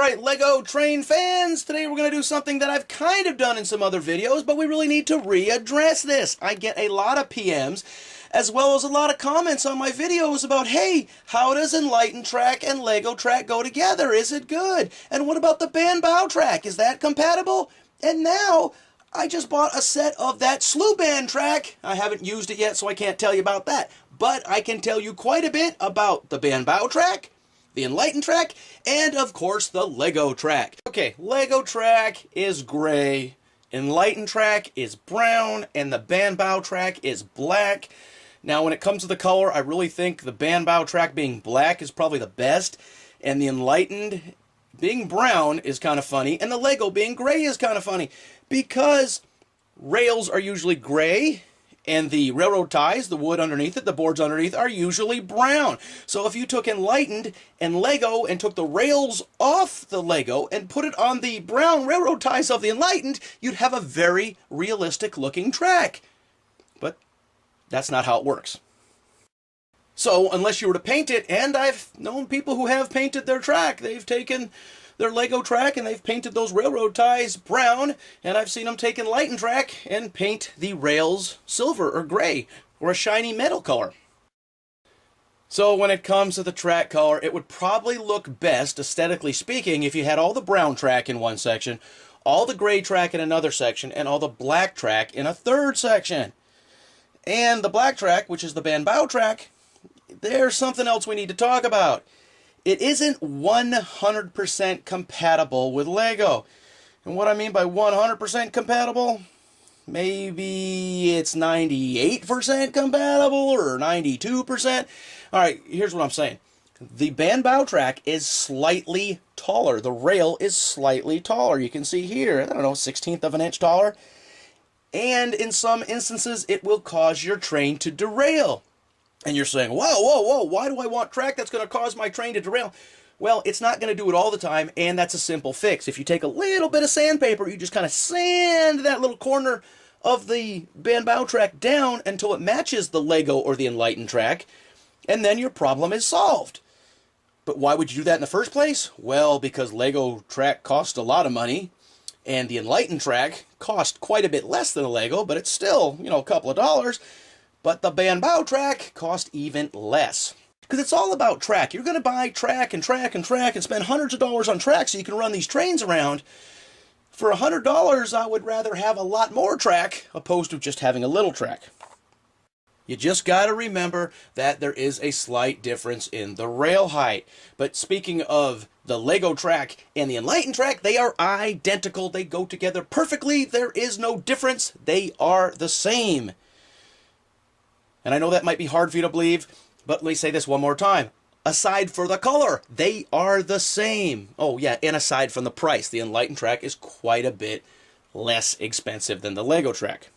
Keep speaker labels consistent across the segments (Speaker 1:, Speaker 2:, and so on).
Speaker 1: Alright, Lego train fans, today we're going to do something that I've kind of done in some other videos, but we really need to readdress this. I get a lot of PMs, as well as a lot of comments on my videos about, hey, how does Enlighten track and Lego track go together? Is it good? And what about the Banbao track? Is that compatible? And now, I just bought a set of that slew band track. I haven't used it yet, so I can't tell you about that. But I can tell you quite a bit about the Banbao track, the Enlighten track, and of course the Lego track. Okay, Lego track is gray, Enlighten track is brown, and the Banbao track is black. Now when it comes to the color, I really think the Banbao track being black is probably the best, and the Enlightened being brown is kind of funny, and the Lego being gray is kind of funny, because rails are usually gray, and the railroad ties, the wood underneath it, the boards underneath, are usually brown. So if you took Enlightened and Lego and took the rails off the Lego and put it on the brown railroad ties of the Enlightened, you'd have a very realistic looking track. But that's not how it works. So unless you were to paint it, and I've known people who have painted their track, they've taken their Lego track and they've painted those railroad ties brown, and I've seen them take Enlighten track and paint the rails silver or gray or a shiny metal color. So when it comes to the track color, it would probably look best, aesthetically speaking, if you had all the brown track in one section, all the gray track in another section, and all the black track in a third section. And the black track, which is the Banbao track, there's something else we need to talk about. It isn't 100% compatible with Lego. And what I mean by 100% compatible, maybe it's 98% compatible or 92%. Alright, here's what I'm saying. The Banbao track is slightly taller. The rail is slightly taller. You can see here, I don't know, 1/16 of an inch taller. And in some instances, it will cause your train to derail. And you're saying, whoa, why do I want track that's going to cause my train to derail? Well, it's not going to do it all the time, and that's a simple fix. If you take a little bit of sandpaper, you just kind of sand that little corner of the Banbao track down until it matches the Lego or the Enlighten track, and then your problem is solved. But why would you do that in the first place? Well, because Lego track cost a lot of money, and the Enlighten track cost quite a bit less than a Lego, but it's still, a couple of dollars. But the Banbao track cost even less. Because it's all about track. You're going to buy track and track and track and spend hundreds of dollars on track so you can run these trains around. For $100, I would rather have a lot more track opposed to just having a little track. You just got to remember that there is a slight difference in the rail height. But speaking of the Lego track and the Enlighten track, they are identical. They go together perfectly. There is no difference. They are the same. And I know that might be hard for you to believe, but let me say this one more time. Aside for the color, they are the same. Oh yeah, and aside from the price, the Enlighten track is quite a bit less expensive than the Lego track.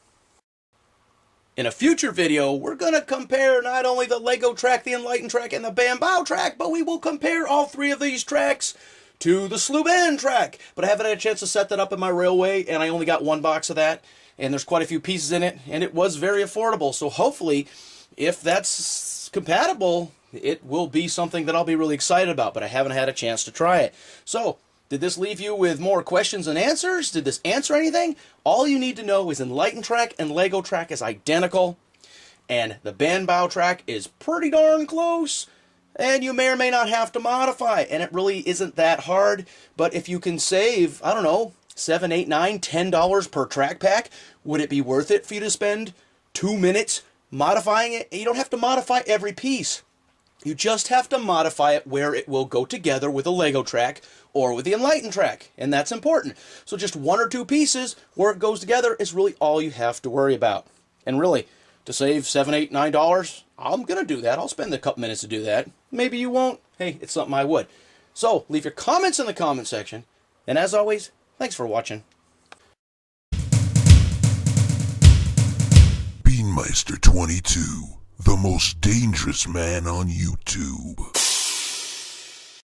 Speaker 1: In a future video, we're going to compare not only the Lego track, the Enlighten track, and the Banbao track, but we will compare all three of these tracks to the slew band track. But I haven't had a chance to set that up in my railway, and I only got one box of that. And there's quite a few pieces in it, and it was very affordable. So hopefully, if that's compatible, it will be something that I'll be really excited about, but I haven't had a chance to try it. So, did this leave you with more questions and answers? Did this answer anything? All you need to know is Enlighten track and Lego track is identical, and the Banbao track is pretty darn close, and you may or may not have to modify, and it really isn't that hard, but if you can save, I don't know, $7, $8, $9, $10 per track pack, would it be worth it for you to spend 2 minutes modifying it? You don't have to modify every piece. You just have to modify it where it will go together with a Lego track or with the Enlighten track, and that's important. So just 1 or 2 pieces where it goes together is really all you have to worry about. And really, to save $7, $8, $9, I'm going to do that. I'll spend a couple minutes to do that. Maybe you won't. Hey, it's something I would. So leave your comments in the comment section, and as always, thanks for watching.
Speaker 2: Beanmeister 22, the most dangerous man on YouTube.